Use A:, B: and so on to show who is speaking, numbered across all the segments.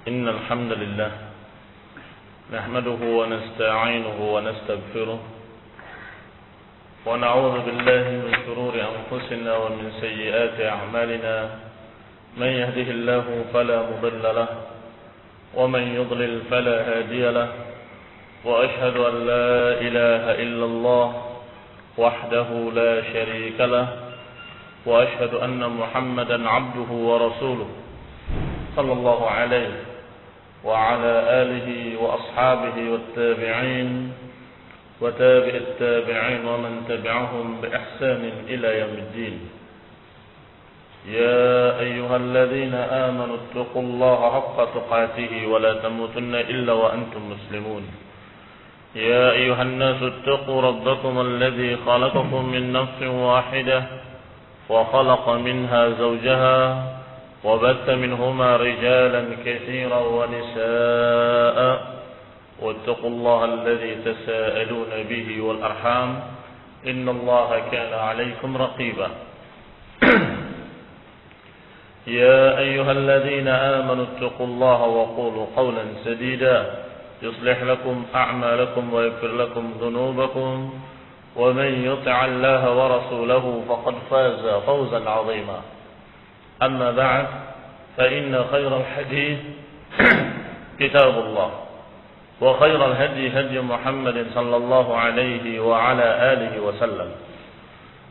A: إن الحمد لله نحمده ونستعينه ونستغفره ونعوذ بالله من شرور أنفسنا ومن سيئات أعمالنا من يهده الله فلا مضل له ومن يضلل فلا هادي له وأشهد أن لا إله إلا الله وحده لا شريك له وأشهد أن محمدا عبده ورسوله صلى الله عليه وعلى آله وأصحابه والتابعين وتابع التابعين ومن تبعهم بإحسان إلى يوم الدين. يا أيها الذين آمنوا اتقوا الله حق تقاته ولا تموتن إلا وأنتم مسلمون. يا أيها الناس اتقوا ربكم الذي خلقكم من نفس واحدة وخلق منها زوجها وبث منهما رجالا كثيرا ونساء واتقوا الله الذي تساءلون به والأرحام إن الله كان عليكم رقيبا. يا أيها الذين آمنوا اتقوا الله وقولوا قولا سديدا يصلح لكم أعمالكم ويغفر لكم ذنوبكم ومن يطع الله ورسوله فقد فاز فوزا عظيما. أما بعد فإن خير الحديث كتاب الله وخير الهدي هدي محمد صلى الله عليه وعلى آله وسلم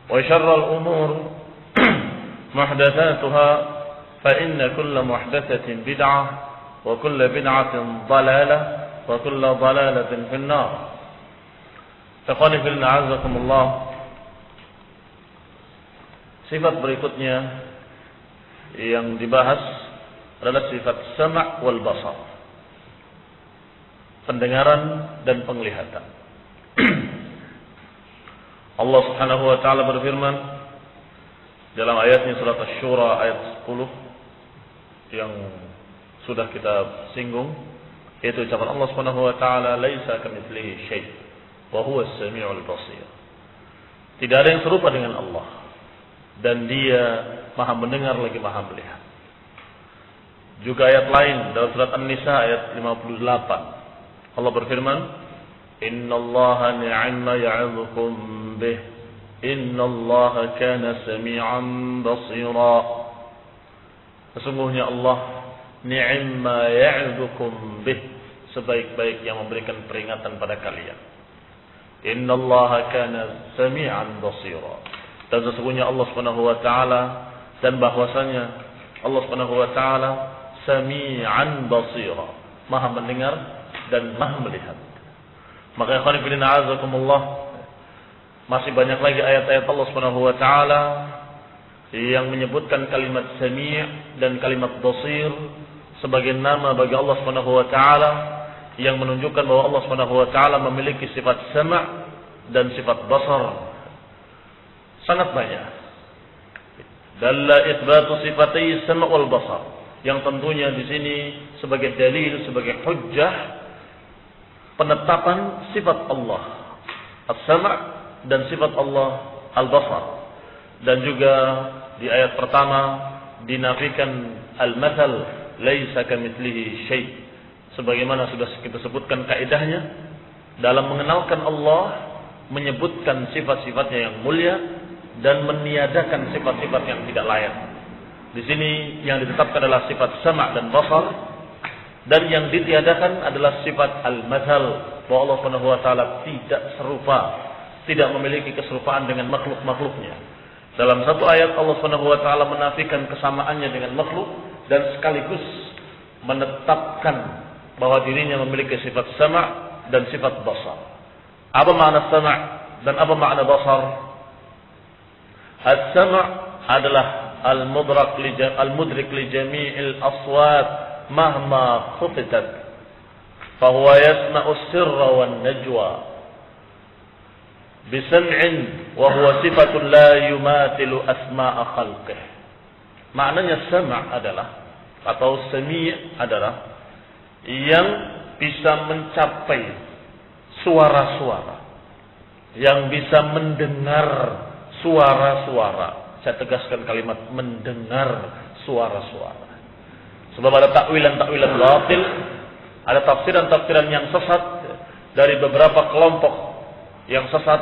A: وشر الأمور محدثاتها فإن كل محدثة بدعة وكل بدعة ضلالة وكل ضلالة في النار. Ikhwani fillah a'azzakumullah. Sifat berikutnya yang dibahas adalah sifat sama' wal basar, pendengaran dan penglihatan. Allah Subhanahu wa taala berfirman dalam ayatnya surat Asy-Syura ayat 10 yang sudah kita singgung, yaitu ucapan Allah Subhanahu wa taala laisa kamitslihi syai' wa huwa as-sami'ul basir. Tidak ada yang serupa dengan Allah dan Dia Maha mendengar lagi Maha melihat. Juga ayat lain dalam surat An-Nisa ayat 58. Allah berfirman, "Innallaha ni'ma ya'idzukum bih, innallaha kana sami'an basira." Sesungguhnya Allah ni'ma ya'idzukum bih, sebaik-baik yang memberikan peringatan pada kalian. Innallaha kana sami'an basira. Dan sesungguhnya Allah Subhanahu wa taala dan bahwasanya Allah Subhanahu wa taala sami'an basira, Maha mendengar dan Maha melihat. Maka ikhwan fillah a'azakumullah, masih banyak lagi ayat-ayat Allah Subhanahu wa taala yang menyebutkan kalimat sami' dan kalimat basir sebagai nama bagi Allah Subhanahu wa taala yang menunjukkan bahwa Allah Subhanahu wa taala memiliki sifat sama' dan sifat basar. Sangat banyak. Dalla itsbatu sifatai sama' wal basar, yang tentunya di sini sebagai dalil, sebagai hujjah penetapan sifat Allah as-sama' dan sifat Allah al-basar. Dan juga di ayat pertama dinafikan al-mathal laisa kamitslihi syai'. Sebagaimana sudah kita sebutkan kaidahnya dalam mengenalkan Allah, menyebutkan sifat-sifatnya yang mulia dan meniadakan sifat-sifat yang tidak layak. Di sini yang ditetapkan adalah sifat sama' dan basar, dan yang ditiadakan adalah sifat al-mathal, bahwa Allah Subhanahu wa taala tidak serupa, tidak memiliki keserupaan dengan makhluk-makhluknya. Dalam satu ayat Allah Subhanahu wa taala menafikan kesamaannya dengan makhluk dan sekaligus menetapkan bahwa dirinya memiliki sifat sama' dan sifat basar. Apa makna sama' dan apa makna basar? As-sama' adalah al-mudrik li jami'il aswat mahma khufitat, fa huwa yasma'u as-sirra wan najwa bi sam'in wa huwa sifatun la yumathilu asma'a khalqih. Maknanya sama' adalah atau sami' adalah yang bisa mencapai suara-suara, yang bisa mendengar suara-suara. Saya tegaskan kalimat mendengar suara-suara. Sebab ada takwilan-takwilan batil, ada tafsiran-tafsiran yang sesat dari beberapa kelompok yang sesat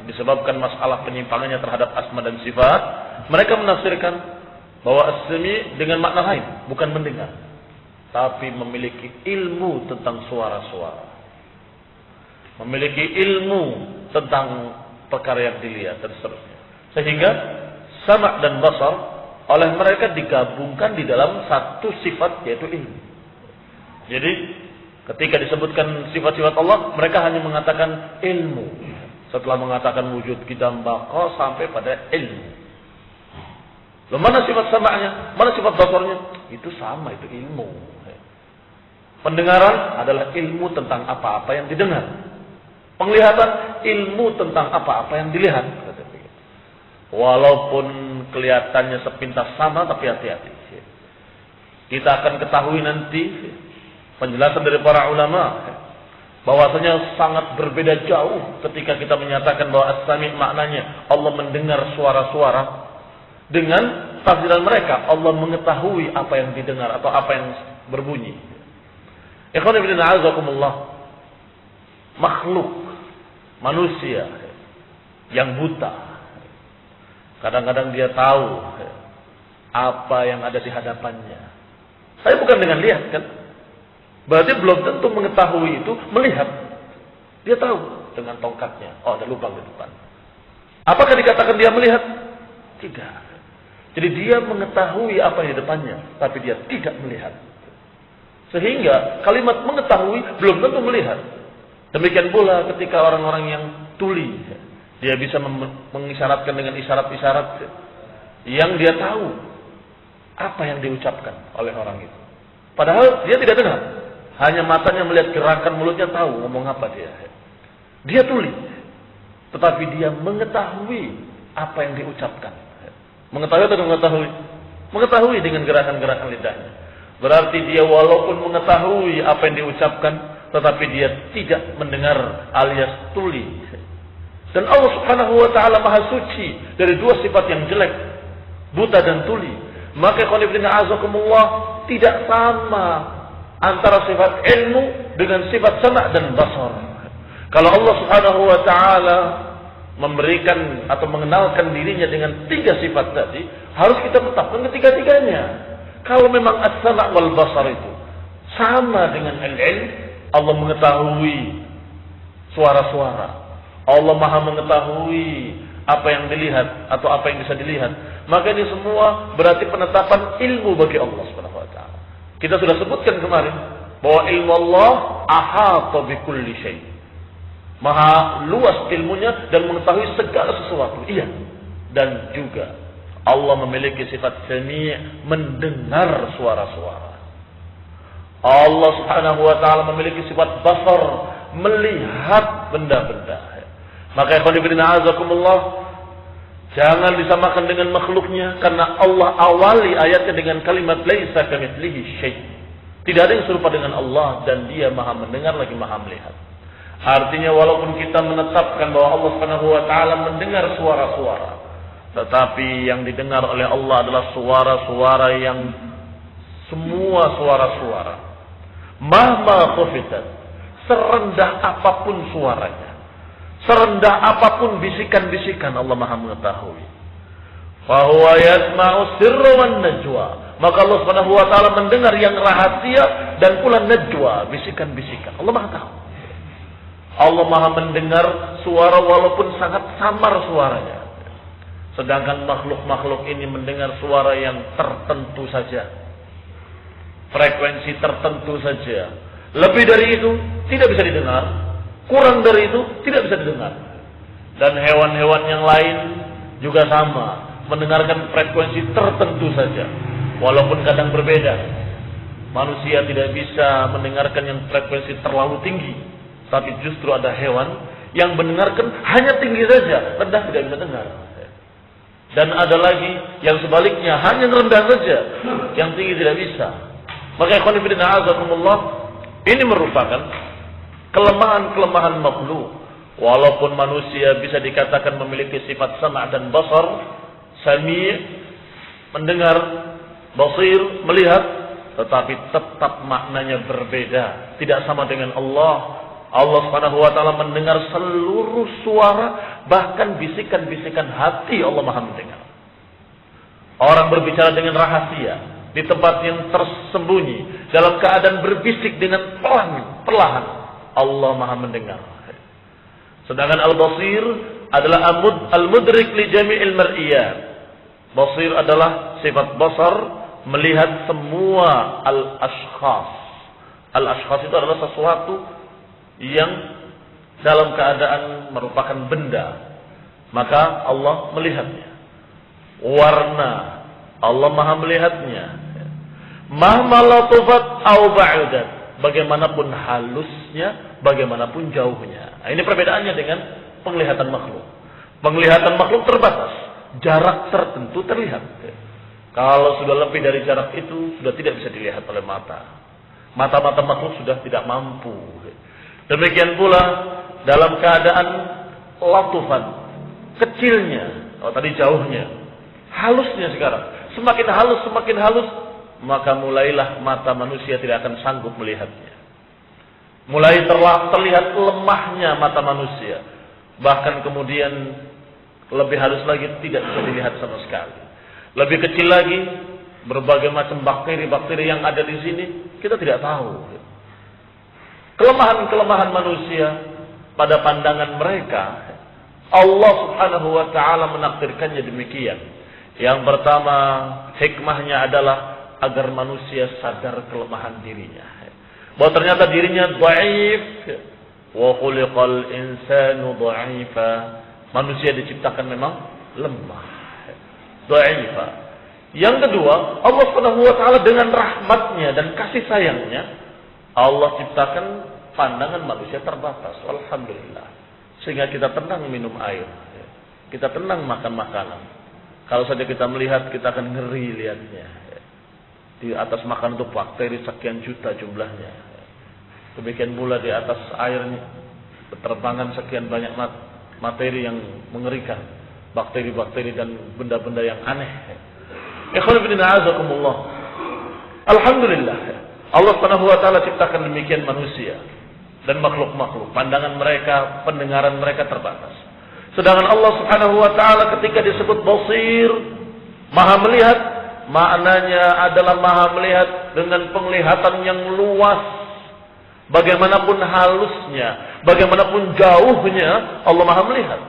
A: disebabkan masalah penyimpangannya terhadap asma dan sifat. Mereka menafsirkan bahwa as-sami dengan makna lain, bukan mendengar, tapi memiliki ilmu tentang suara-suara, memiliki ilmu tentang perkara yang dilihat dan seterusnya. Sehingga sama' dan basar oleh mereka digabungkan di dalam satu sifat, yaitu ilmu. Jadi ketika disebutkan sifat-sifat Allah, mereka hanya mengatakan ilmu. Setelah mengatakan wujud qidam baqa sampai pada ilmu. Loh, mana sifat sama'nya? Mana sifat basarnya? Itu sama, itu ilmu. Pendengaran adalah ilmu tentang apa-apa yang didengar. Penglihatan ilmu tentang apa-apa yang dilihat. Walaupun kelihatannya sepintas sama, tapi hati-hati. Kita akan ketahui nanti penjelasan dari para ulama bahwasanya sangat berbeda jauh ketika kita menyatakan bahwa as-sami' maknanya Allah mendengar suara-suara, dengan tafsiran mereka Allah mengetahui apa yang didengar atau apa yang berbunyi. Ikhwan fillah a'azakumullah, makhluk manusia yang buta kadang-kadang dia tahu apa yang ada di hadapannya. Saya bukan dengan lihat kan? Berarti belum tentu mengetahui itu melihat. Dia tahu dengan tongkatnya. Oh, ada lubang di depan. Apakah dikatakan dia melihat? Tidak. Jadi dia mengetahui apa yang di depannya, tapi dia tidak melihat. Sehingga kalimat mengetahui belum tentu melihat. Demikian pula ketika orang-orang yang tuli, dia bisa mengisyaratkan dengan isyarat-isyarat yang dia tahu apa yang diucapkan oleh orang itu. Padahal dia tidak dengar. Hanya matanya melihat gerakan mulutnya, tahu ngomong apa dia. Dia tuli. Tetapi dia mengetahui apa yang diucapkan. Mengetahui atau mengetahui? Mengetahui dengan gerakan-gerakan lidahnya. Berarti dia walaupun mengetahui apa yang diucapkan, tetapi dia tidak mendengar alias tuli. Dan Allah Subhanahu wa taala Maha suci dari dua sifat yang jelek, buta dan tuli. Maka qanifina azakumullah, tidak sama antara sifat ilmu dengan sifat sama' dan basar. Kalau Allah Subhanahu wa taala memberikan atau mengenalkan dirinya dengan tiga sifat tadi, harus kita tetapkan ketiga-tiganya. Kalau memang as-sama' wal basar itu sama dengan al-ilm, Allah mengetahui suara-suara, Allah Maha mengetahui apa yang dilihat atau apa yang bisa dilihat, maka ini semua berarti penetapan ilmu bagi Allah Subhanahu wa taala. Kita sudah sebutkan kemarin bahwa ilmu Allah ahata bi kulli syai. Maha luas ilmunya dan mengetahui segala sesuatu. Iya. Dan juga Allah memiliki sifat sami', mendengar suara-suara. Allah Subhanahu wa taala memiliki sifat basar, melihat benda-benda. Maka ikhwan fillah azakumullah, jangan disamakan dengan makhluknya, karena Allah awali ayatnya dengan kalimat laisa kamitslihi syai'. Tidak ada yang serupa dengan Allah dan Dia Maha mendengar lagi Maha melihat. Artinya walaupun kita menetapkan bahwa Allah Subhanahu wa taala mendengar suara-suara, tetapi yang didengar oleh Allah adalah suara-suara yang semua suara-suara. Mahma khufitat, serendah apapun suaranya, serendah apapun bisikan-bisikan, Allah Maha mengetahui. Fahuwa yasma'u sirra wan najwa. Maka Allah Subhanahu wa taala mendengar yang rahasia dan pula najwa, bisikan-bisikan. Allah Maha tahu. Allah Maha mendengar suara walaupun sangat samar suaranya. Sedangkan makhluk-makhluk ini mendengar suara yang tertentu saja, frekuensi tertentu saja. Lebih dari itu tidak bisa didengar, kurang dari itu tidak bisa didengar. Dan hewan-hewan yang lain juga sama, mendengarkan frekuensi tertentu saja, walaupun kadang berbeda. Manusia tidak bisa mendengarkan yang frekuensi terlalu tinggi, tapi justru ada hewan yang mendengarkan hanya tinggi saja, rendah tidak bisa dengar. Dan ada lagi yang sebaliknya, hanya rendah saja, yang tinggi tidak bisa. Maka ikhwan fillah azakumullah, ini merupakan kelemahan-kelemahan makhluk. Walaupun manusia bisa dikatakan memiliki sifat sama' dan basar, sami', mendengar, basir, melihat, tetapi tetap maknanya berbeda, tidak sama dengan Allah. Allah Subhanahu wa taala mendengar seluruh suara, bahkan bisikan-bisikan hati Allah Maha mendengar. Orang berbicara dengan rahasia di tempat yang tersembunyi, dalam keadaan berbisik dengan perlahan, Allah Maha mendengar. Sedangkan Al-Basir adalah al-mudrik li jami'il mar'iyat. Basir adalah sifat basar, melihat semua al-ashkhas. Al-ashkhas itu adalah sesuatu yang dalam keadaan merupakan benda, maka Allah melihatnya. Warna, Allah Maha melihatnya. Mahma latufat au ba'udat, bagaimanapun halusnya, bagaimanapun jauhnya. Nah, ini perbedaannya dengan penglihatan makhluk. Penglihatan makhluk terbatas, jarak tertentu terlihat. Kalau sudah lebih dari jarak itu, sudah tidak bisa dilihat oleh mata. Mata-mata makhluk sudah tidak mampu. Demikian pula dalam keadaan latufan, kecilnya, tadi jauhnya, halusnya sekarang. Semakin halus, maka mulailah mata manusia tidak akan sanggup melihatnya. Mulai terlihat lemahnya mata manusia. Bahkan kemudian lebih halus lagi tidak bisa dilihat sama sekali. Lebih kecil lagi, berbagai macam bakteri-bakteri yang ada di sini, kita tidak tahu. Kelemahan-kelemahan manusia pada pandangan mereka, Allah Subhanahu wa taala menakdirkannya demikian. Yang pertama, hikmahnya adalah agar manusia sadar kelemahan dirinya. Bahwa ternyata dirinya dhaif. Wa khuliqal insanu dha'ifa. Manusia diciptakan memang lemah. Dha'ifa. Yang kedua, Allah Subhanahu wa taala dengan rahmatnya dan kasih sayangnya, Allah ciptakan pandangan manusia terbatas. Alhamdulillah. Sehingga kita tenang minum air. Kita tenang makan makanan. Kalau saja kita melihat, kita akan ngeri lihatnya. Di atas makanan itu bakteri sekian juta jumlahnya. Demikian pula di atas airnya berterbangan sekian banyak materi yang mengerikan. Bakteri-bakteri dan benda-benda yang aneh. Ikhwan fillah azakumullah. Alhamdulillah. Allah Subhanahu wa taala ciptakan demikian manusia dan makhluk-makhluk. Pandangan mereka, pendengaran mereka terbatas. Sedangkan Allah Subhanahu wa taala ketika disebut basir, Maha melihat, maknanya adalah Maha melihat dengan penglihatan yang luas. Bagaimanapun halusnya, bagaimanapun jauhnya, Allah Maha melihat.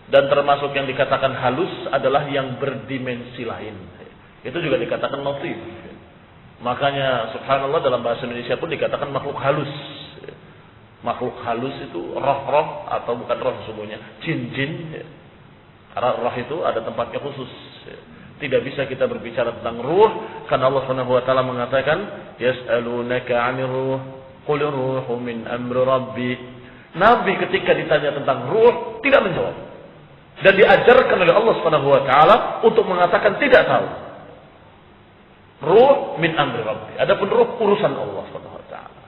A: Dan termasuk yang dikatakan halus adalah yang berdimensi lain. Itu juga dikatakan latif. Makanya subhanallah dalam bahasa Indonesia pun dikatakan makhluk halus. Makhluk halus itu roh-roh atau bukan roh sesungguhnya, jin-jin. Karena roh itu ada tempatnya khusus. Tidak bisa kita berbicara tentang ruh karena Allah Subhanahu wa taala mengatakan yas'alunaka 'anir ruh qul ruhu min amri rabbi. Nabi ketika ditanya tentang ruh tidak menjawab. Dan diajarkan oleh Allah Subhanahu wa taala untuk mengatakan tidak tahu. Ruh min amri rabbi. Adapun ruh urusan Allah Subhanahu wa taala.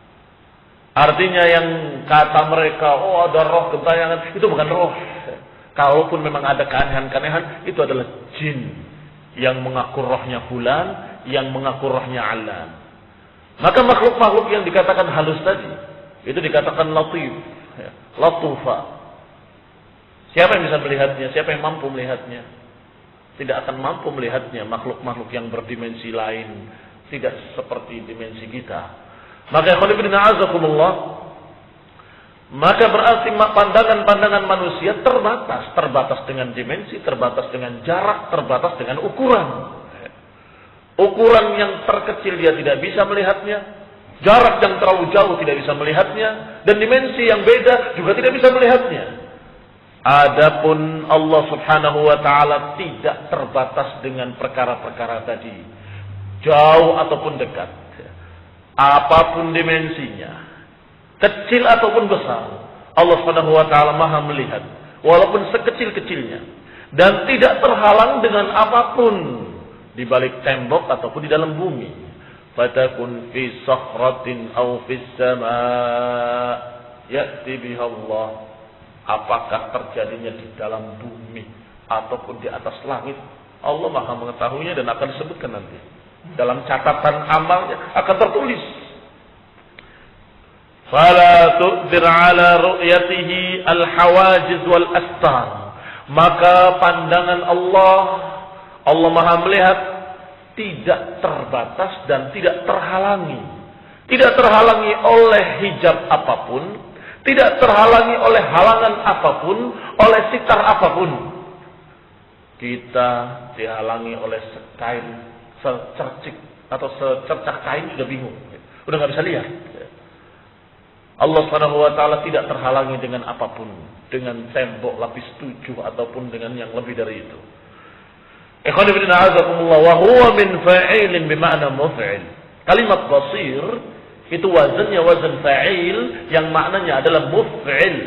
A: Artinya yang kata mereka, oh ada roh gentayangan, itu bukan roh. Kalaupun memang ada keanehan-keanehan, itu adalah jin yang mengaku rohnya fulan, yang mengaku rohnya alan. Maka makhluk-makhluk yang dikatakan halus tadi, itu dikatakan latif, latufa. Siapa yang bisa melihatnya? Siapa yang mampu melihatnya? Tidak akan mampu melihatnya makhluk-makhluk yang berdimensi lain, tidak seperti dimensi kita. Maka maka berarti pandangan-pandangan manusia terbatas dengan dimensi, terbatas dengan jarak, terbatas dengan ukuran. Ukuran yang terkecil dia tidak bisa melihatnya, jarak yang terlalu jauh tidak bisa melihatnya, dan dimensi yang beda juga tidak bisa melihatnya. Adapun Allah Subhanahu wa taala tidak terbatas dengan perkara-perkara tadi, jauh ataupun dekat, apapun dimensinya, kecil ataupun besar, Allah Subhanahu wa taala Maha melihat, walaupun sekecil-kecilnya, dan tidak terhalang dengan apapun di balik tembok ataupun di dalam bumi. Fatakun fi sakhratin aw fis samaa ya'ti biha Allah. Apakah terjadinya di dalam bumi ataupun di atas langit, Allah Maha mengetahuinya dan akan disebutkan nanti. Dalam catatan amalnya akan tertulis. Fala tu'dir ala ru'yatihi al-hawajiz wal astar. Maka pandangan Allah Maha melihat, tidak terbatas dan tidak terhalangi. Tidak terhalangi oleh hijab apapun, tidak terhalangi oleh halangan apapun, oleh sitar apapun. Kita dihalangi oleh kain secercik atau secercak kain sudah bingung, udah nggak bisa lihat. Allah Subhanahu wa taala tidak terhalangi dengan apapun, dengan tembok lapis 7 ataupun dengan yang lebih dari itu. Ikhwan fillah a'azakumullah, wa huwa min fa'ilin bima'na muf'il. Kalimat basir itu wazannya wazan fa'il yang maknanya adalah muf'il.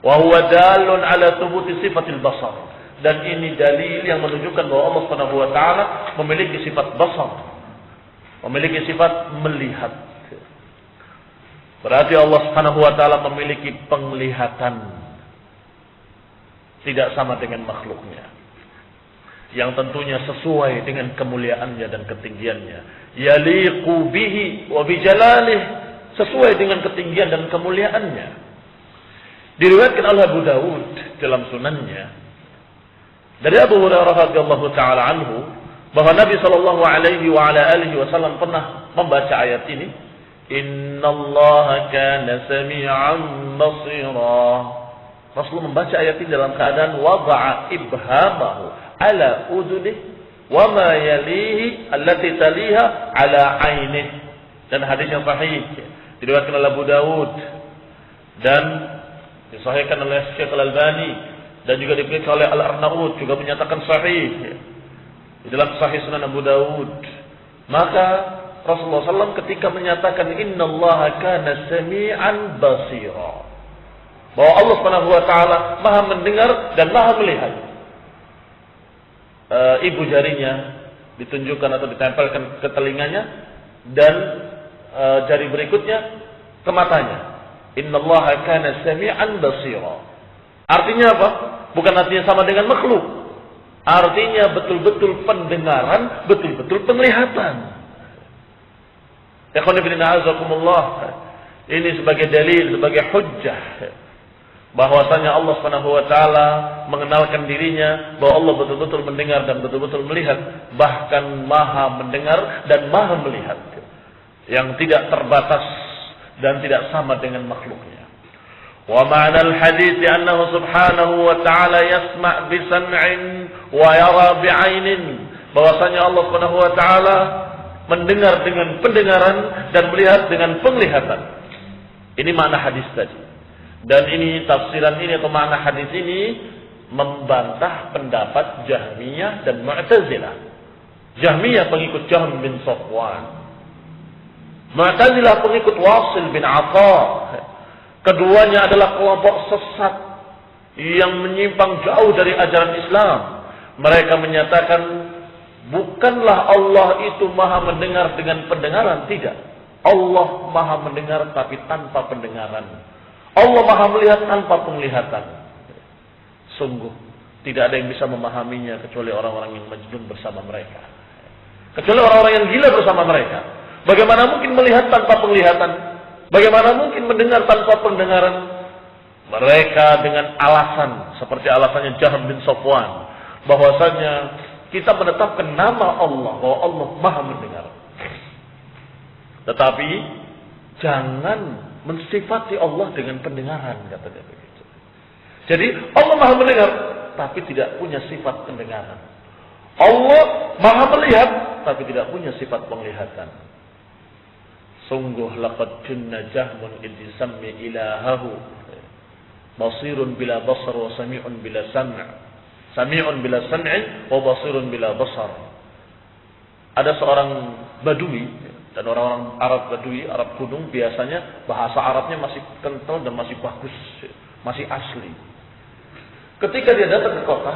A: Wa huwa dalun ala thubuti sifatil basar. Dan ini dalil yang menunjukkan bahwa Allah Subhanahu wa taala memiliki sifat basar. Memiliki sifat melihat. Berarti Allah Subhanahu wa taala memiliki penglihatan. Tidak sama dengan makhluknya. Yang tentunya sesuai dengan kemuliaannya dan ketinggiannya. Yaliqu bihi wa bijalalih, sesuai dengan ketinggian dan kemuliaannya. Diriwayatkan oleh Abu Dawud dalam sunannya dari Abu Hurairah radhiyallahu taala anhu bahwa Nabi sallallahu alaihi wa ala alihi wasallam pernah membaca ayat ini, innallaha kana sami'an basira. Rasul membaca ayat ini dalam keadaan wada'a ibhamahu ala udhunih wa ma yalihi allati taliha ala ainih. Dan hadis yang sahih diriwayatkan oleh Abu Dawud dan disahihkan oleh Syekh Al-Albani dan juga diperiksa oleh Al-Arnaud, juga menyatakan sahih di dalam Sahih Sunan Abu Dawud. Maka Rasulullah SAW ketika menyatakan innallaha kana sami'an basira, bahwa Allah Subhanahu wa taala Maha mendengar dan Maha melihat. Ibu jarinya ditunjukkan atau ditempelkan ke telinganya dan jari berikutnya ke matanya. Innallaha kana sami'an basira. Artinya apa? Bukan artinya sama dengan makhluk. Artinya betul-betul pendengaran, betul-betul penglihatan. Ini sebagai dalil, sebagai hujjah bahwasanya Allah Subhanahu wa taala mengenalkan dirinya bahwa Allah betul-betul mendengar dan betul-betul melihat, bahkan Maha mendengar dan Maha melihat, yang tidak terbatas dan tidak sama dengan makhluknya. Wa ma'nal hadits annahu subhanahu wa ta'ala yasma' bi sam'in wa yara bi 'ainin, bahwasanya Allah Subhanahu wa taala mendengar dengan pendengaran dan melihat dengan penglihatan. Ini makna hadis tadi. Dan ini tafsiran ini atau makna hadis ini membantah pendapat Jahmiyah dan Mu'tazilah. Jahmiyah pengikut Jahm bin Safwan, Mu'tazilah pengikut Wasil bin Atha. Keduanya adalah kelompok sesat yang menyimpang jauh dari ajaran Islam. Mereka menyatakan bukanlah Allah itu Maha mendengar dengan pendengaran, tidak. Allah Maha mendengar tapi tanpa pendengaran. Allah Maha melihat tanpa penglihatan. Sungguh tidak ada yang bisa memahaminya kecuali orang-orang yang majnun bersama mereka, kecuali orang-orang yang gila bersama mereka. Bagaimana mungkin melihat tanpa penglihatan? Bagaimana mungkin mendengar tanpa pendengaran? Mereka dengan alasan seperti alasannya Jahm bin Safwan, bahwasanya kita menetapkan nama Allah bahwa Allah Maha mendengar. Tetapi jangan mensifati Allah dengan pendengaran, katanya begitu. Jadi Allah Maha mendengar tapi tidak punya sifat pendengaran. Allah Maha melihat tapi tidak punya sifat penglihatan. Sungguh laqad junna Jahmun idh yusammi ilahahu basirun bila basar wa sami'un bila sam'. Sami'un bila sam'in wa basirun bila basar. Ada seorang Badui, dan orang-orang Arab Badui, Arab gunung biasanya bahasa Arabnya masih kental dan masih bagus, masih asli. Ketika dia datang ke kota,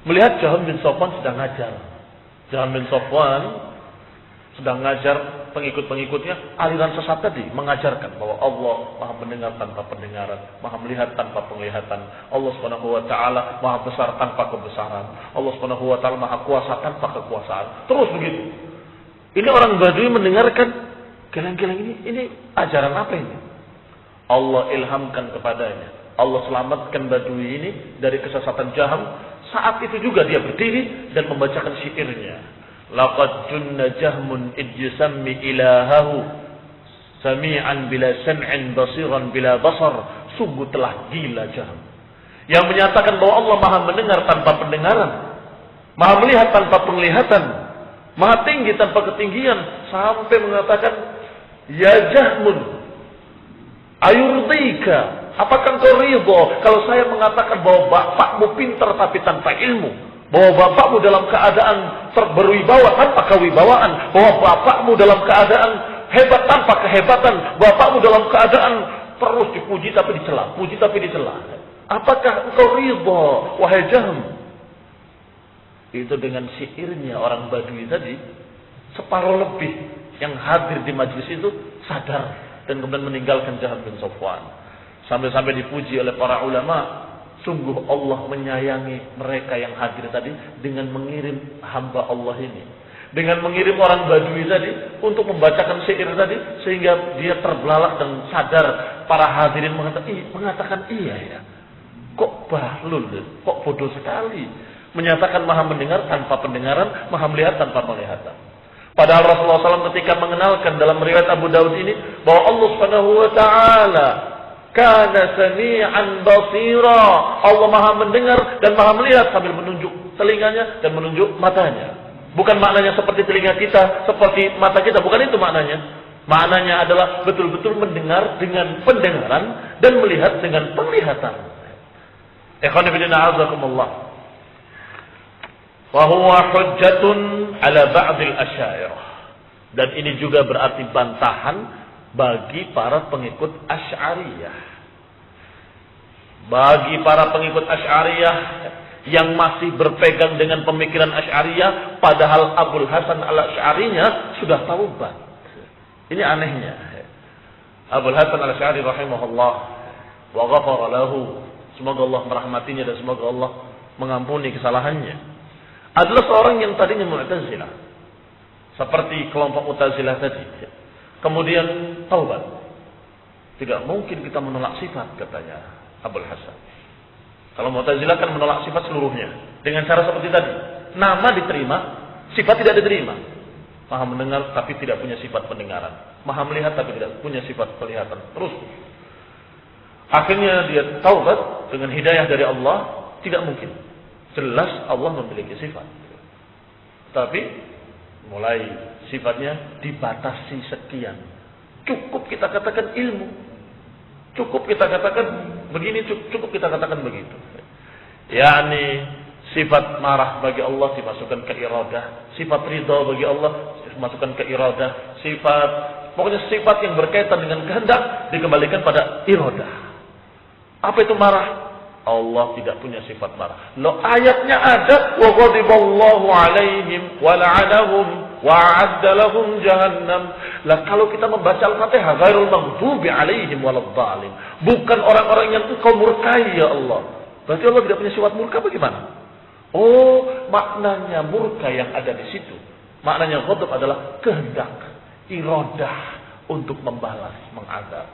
A: melihat Jahm bin Safwan sedang ngajar. Jahm bin Safwan sedang ngajar pengikut-pengikutnya aliran sesat tadi, mengajarkan bahwa Allah Maha mendengar tanpa pendengaran, Maha melihat tanpa penglihatan. Allah Subhanahu wa taala Maha besar tanpa kebesaran. Allah Subhanahu wa taala Maha kuasa tanpa kekuasaan. Terus begitu. Ini orang Badui mendengarkan geleng-geleng ini ajaran apa ini? Allah ilhamkan kepadanya. Allah selamatkan Badui ini dari kesesatan Jaham. Saat itu juga dia berdiri dan membacakan syairnya. Laqad junna jahmun id yusammi ilahahu sami'an bila sam'in basiran bila basar. Sungguh telah gila Jaham yang menyatakan bahwa Allah Maha mendengar tanpa pendengaran, Maha melihat tanpa penglihatan, Maha tinggi tanpa ketinggian, sampai mengatakan, ya Jahmun, ayurdika, apakah engkau ridho kalau saya mengatakan bahwa bapakmu pintar tapi tanpa ilmu, bahwa bapakmu dalam keadaan berwibawa tanpa kewibawaan, bahwa bapakmu dalam keadaan hebat tanpa kehebatan, bapakmu dalam keadaan terus dipuji tapi dicela, puji tapi dicela. Apakah engkau ridho, wahai Jahm? Itu dengan syairnya orang Badui tadi, separuh lebih yang hadir di majlis itu sadar dan kemudian meninggalkan Jahm bin Safwan. Sampai-sampai dipuji oleh para ulama, sungguh Allah menyayangi mereka yang hadir tadi dengan mengirim hamba Allah ini, dengan mengirim orang Badui tadi untuk membacakan syair tadi, sehingga dia terbelalak dan sadar. Para hadirin mengatakan iya ya, kok bahlul, kok bodoh sekali menyatakan Maha mendengar tanpa pendengaran, Maha melihat tanpa penglihatan. Padahal Rasulullah SAW ketika mengenalkan dalam riwayat Abu Daud ini bahwa Allah Subhanahu wa taala kana sami'an basira, Allah Maha mendengar dan Maha melihat, sambil menunjuk telinganya dan menunjuk matanya. Bukan maknanya seperti telinga kita, seperti mata kita, bukan itu maknanya. Maknanya adalah betul-betul mendengar dengan pendengaran dan melihat dengan penglihatan. Ikhwan fillah azakumullah. Wa huwa hujjatun ala ba'dil asy'ariyah. Dan ini juga berarti bantahan bagi para pengikut Asy'ariyah. Bagi para pengikut Asy'ariyah yang masih berpegang dengan pemikiran Asy'ariyah, padahal Abul Hasan al-Asy'arinya sudah taubat. Ini anehnya. Abul Hasan al-Asy'ari rahimahullah wa ghafara lahu, semoga Allah merahmatinya dan semoga Allah mengampuni kesalahannya, adalah seorang yang tadinya Mu'tazilah, seperti kelompok Mu'tazilah tadi. Kemudian taubat. Tidak mungkin kita menolak sifat, katanya Abul Hasan. Kalau Mu'tazilah kan menolak sifat seluruhnya dengan cara seperti tadi. Nama diterima, sifat tidak diterima. Maha mendengar tapi tidak punya sifat pendengaran, Maha melihat tapi tidak punya sifat penglihatan. Terus akhirnya dia taubat dengan hidayah dari Allah. Tidak mungkin, jelas Allah memiliki sifat, tapi mulai sifatnya dibatasi sekian. Cukup kita katakan ilmu, cukup kita katakan begini, cukup kita katakan begitu. yakni sifat marah bagi Allah dimasukkan ke iradah, sifat ridha bagi Allah dimasukkan ke iradah, pokoknya sifat yang berkaitan dengan kehendak dikembalikan pada iradah. Apa itu marah? Allah tidak punya sifat marah. Loh, ayatnya ada, wa ghadiballahu alaihim wa la'anahum wa a'adda lahum jahannam. Lah kalau kita membaca Al-Fatihah, ghairul maghdubi alaihim waladhdallin, bukan orang-orang yang engkau murkai ya Allah. Berarti Allah tidak punya sifat murka, bagaimana? Oh, maknanya murka yang ada di situ. Maknanya ghadab adalah kehendak, iradah untuk membalas, mengazab.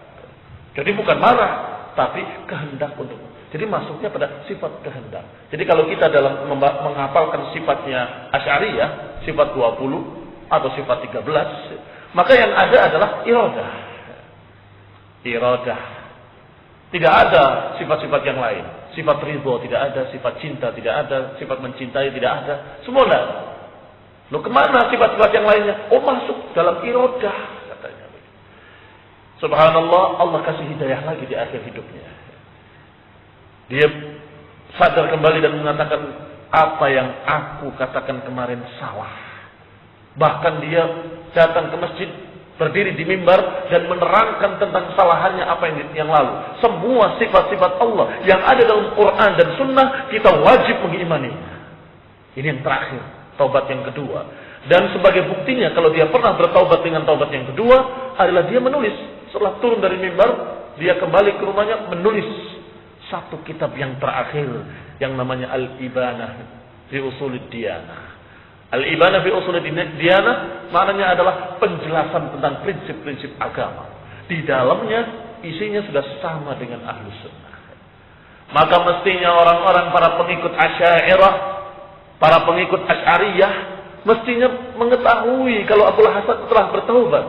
A: Jadi bukan marah, tapi kehendak untuk. Jadi masuknya pada sifat kehendak. Jadi kalau kita dalam menghafalkan sifatnya Asy'ariyah, sifat 20 atau sifat 13, maka yang ada adalah iradah. Iradah. Tidak ada sifat-sifat yang lain. Sifat ridho tidak ada, sifat cinta tidak ada, sifat mencintai tidak ada. Semua tidak. Loh, kemana sifat-sifat yang lainnya? Oh, masuk dalam iradah, katanya. Subhanallah, Allah kasih hidayah lagi di akhir hidupnya. Dia sadar kembali dan mengatakan, apa yang aku katakan kemarin salah. Bahkan dia datang ke masjid, berdiri di mimbar dan menerangkan tentang kesalahannya apa yang lalu. Semua sifat-sifat Allah yang ada dalam Quran dan Sunnah kita wajib mengimani. Ini yang terakhir, taubat yang kedua. Dan sebagai buktinya kalau dia pernah bertaubat dengan taubat yang kedua adalah dia menulis. Setelah turun dari mimbar, dia kembali ke rumahnya menulis satu kitab yang terakhir yang namanya Al-Ibanah fi Ushulid Diyanah. Al-ibana fi usul diyanah maknanya adalah penjelasan tentang prinsip-prinsip agama. Di dalamnya isinya sudah sama dengan Ahlus Sunnah. Maka mestinya orang-orang para pengikut Asy'ariyah, para pengikut Asy'ariyah mestinya mengetahui kalau Abul Hasan telah bertaubat.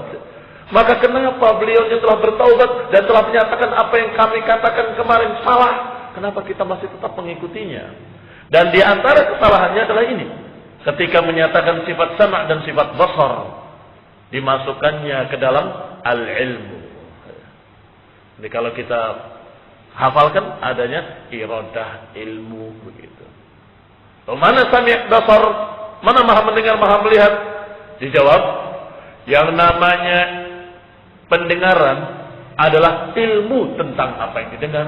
A: Maka kenapa beliau yang telah bertaubat dan telah menyatakan apa yang kami katakan kemarin salah, kenapa kita masih tetap mengikutinya? Dan di antara kesalahannya adalah ini. Ketika menyatakan sifat sama' dan sifat basar, dimasukkannya ke dalam al-ilmu. Jadi kalau kita hafalkan adanya iradah ilmu begitu. Mana sami' basar? Mana maha mendengar, maha melihat? Dijawab, yang namanya pendengaran adalah ilmu tentang apa yang didengar.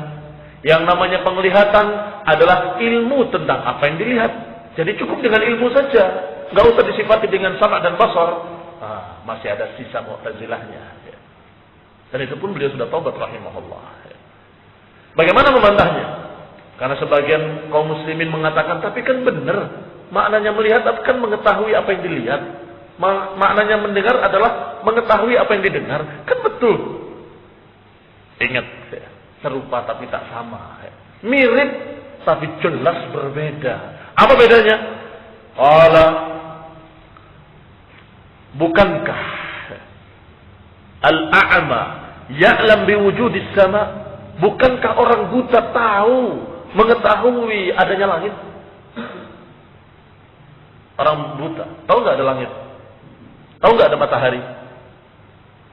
A: Yang namanya penglihatan adalah ilmu tentang apa yang dilihat. Jadi cukup dengan ilmu saja, nggak usah disifati dengan sama' dan basar. Masih ada sisa Mu'tazilahnya. Dan itu pun beliau sudah taubat rahimahullah. Bagaimana membantahnya? Karena sebagian kaum muslimin mengatakan, tapi kan benar, maknanya melihat kan mengetahui apa yang dilihat. Maknanya mendengar adalah mengetahui apa yang didengar. Kan betul. Ingat, serupa tapi tak sama. Mirip tapi jelas berbeda. Apa bedanya? Bukankah al-a'ma ya'lam biwujudis sama? Bukankah orang buta mengetahui adanya langit? Orang buta tahu nggak ada langit? Tahu nggak ada matahari?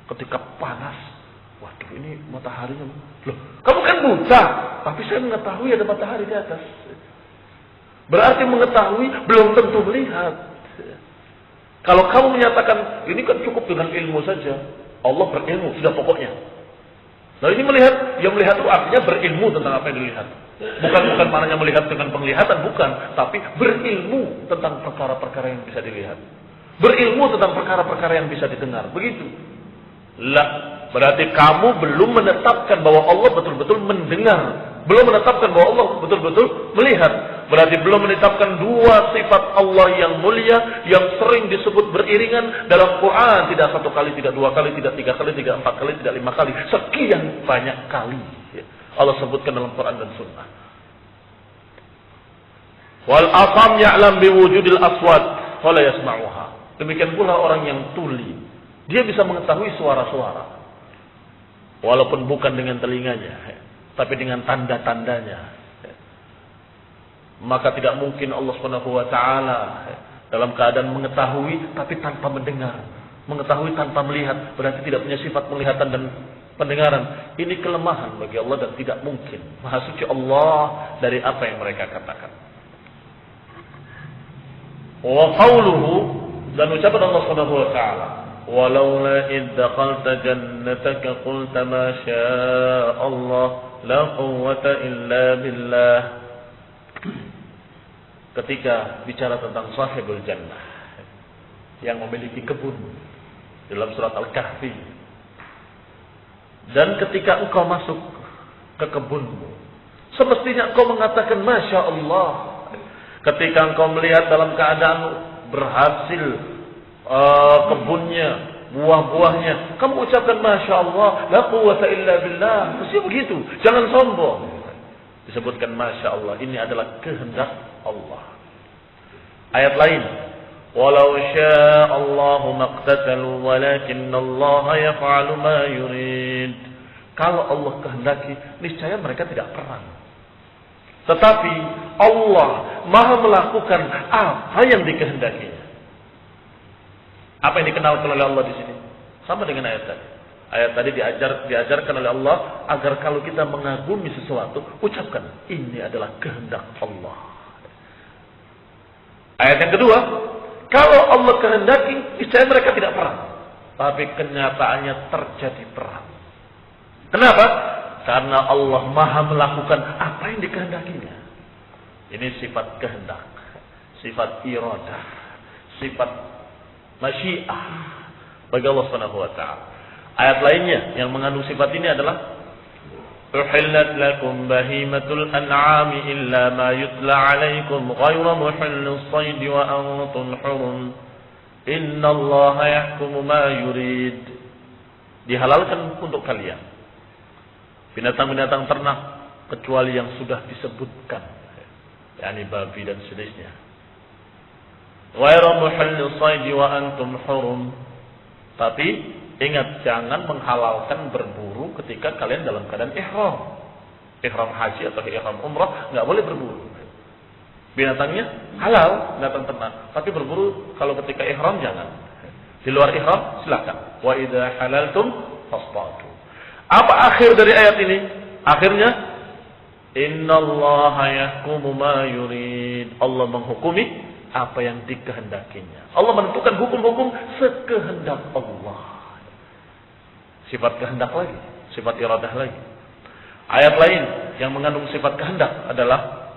A: Ketika panas, waduh ini mataharinya. Loh, kamu kan buta, tapi saya mengetahui ada matahari di atas. Berarti mengetahui belum tentu melihat. Kalau kamu menyatakan ini kan cukup dengan ilmu saja, Allah berilmu sudah pokoknya. Nah ini melihat, yang melihat itu artinya berilmu tentang apa yang dilihat. Bukan maknanya melihat dengan penglihatan, bukan, tapi berilmu tentang perkara-perkara yang bisa dilihat. Berilmu tentang perkara-perkara yang bisa didengar. Begitu. Lah, berarti kamu belum menetapkan bahwa Allah betul-betul mendengar. Belum menetapkan bahwa Allah betul-betul melihat. Berarti belum menetapkan dua sifat Allah yang mulia, yang sering disebut beriringan dalam Quran. Tidak satu kali, tidak dua kali, tidak tiga kali, tidak empat kali, tidak lima kali. Sekian banyak kali Allah sebutkan dalam Quran dan Sunnah. Wal asam ya'lam biwujudil aswad wala yasma'uha. Demikian pula orang yang tuli. Dia bisa mengetahui suara-suara. Walaupun bukan dengan telinganya, tapi dengan tanda-tandanya. Maka tidak mungkin Allah Subhanahu wa taala dalam keadaan mengetahui tapi tanpa mendengar, mengetahui tanpa melihat, berarti tidak punya sifat penglihatan dan pendengaran. Ini kelemahan bagi Allah dan tidak mungkin. Maha suci Allah dari apa yang mereka katakan. Wa qauluhu, dan ucapan Allah Subhanahu wa taala, walaula id dakhalta jannataka qulta ma syaa Allah la quwwata illa billah. Ketika bicara tentang sahibul jannah yang memiliki kebun dalam surat Al-Kahfi, dan ketika engkau masuk ke kebunmu, semestinya engkau mengatakan Masya Allah. Ketika engkau melihat dalam keadaan berhasil kebunnya, buah-buahnya, kamu ucapkan Masya Allah, la quwwata illa billah. Mesti begitu, jangan sombong. Disebutkan Masya Allah, ini adalah kehendak Allah. Ayat lain, walau sya'allahu maqtatalu walakinnallaha yaf'alu ma yurid. Kalau Allah kehendaki, niscaya mereka tidak perang. Tetapi Allah Maha melakukan apa yang dikehendakinya. Apa yang dikenalkan oleh Allah di sini? Sama dengan ayat tadi. Ayat tadi diajarkan oleh Allah agar kalau kita mengagumi sesuatu, ucapkan ini adalah kehendak Allah. Ayat yang kedua, kalau Allah kehendaki, niscaya mereka tidak perang. Tapi kenyataannya terjadi perang. Kenapa? Karena Allah Maha melakukan apa yang dikehendakinya. Ini sifat kehendak, sifat iradah, sifat masyiah bagi Allah Subhanahu wa taala. Ayat lainnya yang mengandung sifat ini adalah أحلت لكم بهيمة الأنعام إلا ما يتلى عليكم غير محل الصيد وأنتم حرم إن الله يحكم ما يريد. Dihalalkan untuk kalian binatang-binatang ternak kecuali yang sudah disebutkan, yakni babi dan sejenisnya. Ghairu muhallis shayd wa antum hurum. Tapi ingat, jangan menghalalkan berburu ketika kalian dalam keadaan ihram. Ihram haji atau ihram umrah enggak boleh berburu. Binatangnya halal, binatang ternak, tapi berburu kalau ketika ihram jangan. Di luar ihram silakan. Wa idza halaltum fastadu. Apa akhir dari ayat ini? Akhirnya innallaha yahkumu ma yurid. Allah menghukumi apa yang dikehendakinya. Allah menentukan hukum-hukum sekehendak Allah. Sifat kehendak lagi, sifat iradah lagi. Ayat lain yang mengandung sifat kehendak adalah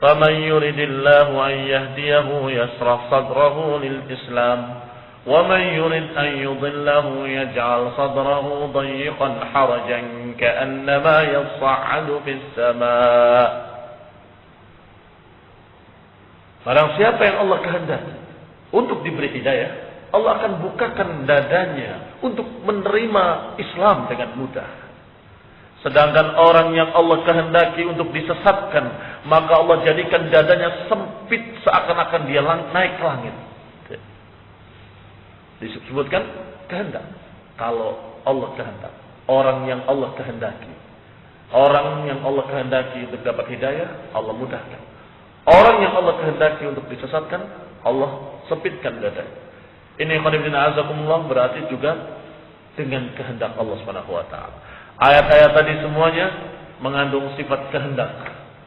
A: faman yuridillahu an yahdiyahu yasrah sadrahu lil Islam. وَمَنْ يُرِدْ أَنْ يُضِلَّهُ يَجْعَلْ صَدْرَهُ ضَيِّقًا حَرَجًا كَأَنَّمَا يَصَّعَّدُ فِي السَّمَاءِ. Barang siapa yang Allah kehendaki untuk diberi hidayah, Allah akan bukakan dadanya untuk menerima Islam dengan mudah. Sedangkan orang yang Allah kehendaki untuk disesatkan, maka Allah jadikan dadanya sempit seakan-akan dia naik ke langit. Disebutkan kehendak. Kalau Allah kehendak, orang yang Allah kehendaki, orang yang Allah kehendaki untuk dapat hidayah, Allah mudahkan. Orang yang Allah kehendaki untuk disesatkan, Allah sempitkan dadanya. Ini khonibina azakumullah berarti juga dengan kehendak Allah Subhanahu wa taala. Ayat-ayat tadi semuanya mengandung sifat kehendak,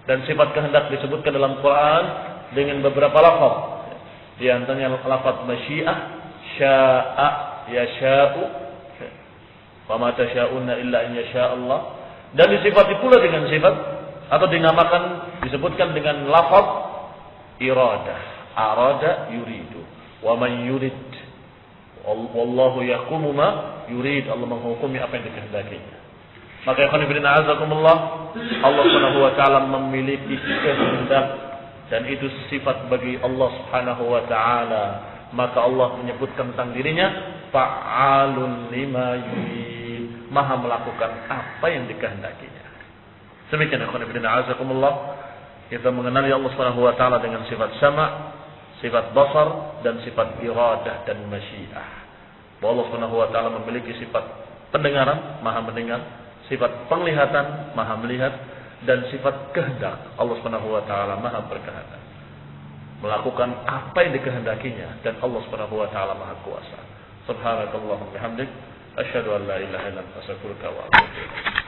A: dan sifat kehendak disebutkan dalam Quran dengan beberapa lafaz. Di antaranya lafaz masyiah, sya'a, yasha'u, wa ma tasha'una illa in yasha' Allah. Dan disifati pula dengan sifat atau dinamakan, disebutkan dengan lafaz iradah, arada yuridu, wa man yurid, wallahu yahkumu ma yurid. Allah menghukumi apa yang dikehendakinya. Maka ikhwan fillah azakumullah, Allah Subhanahu wa taala memiliki kehendak, dan itu sifat bagi Allah Subhanahu wa taala. Maka Allah menyebutkan tentang dirinya fa'alun lima yurid, maha melakukan apa yang dikehendakinya. Demikian ikhwan fillah azakumullah, kita mengenali Allah Subhanahu wa taala dengan sifat sama', sifat basar, dan sifat iradah dan masyiah. Bahwa Allah Subhanahu wa taala memiliki sifat pendengaran, maha mendengar, sifat penglihatan, maha melihat, dan sifat kehendak. Allah Subhanahu wa taala maha berkehendak melakukan apa yang dikehendakinya, dan Allah Subhanahu wa taala maha kuasa. Subhanakallahumma bihamdik, asyhadu an la ilaha illa anta, astaghfiruka wa atubu ilaik.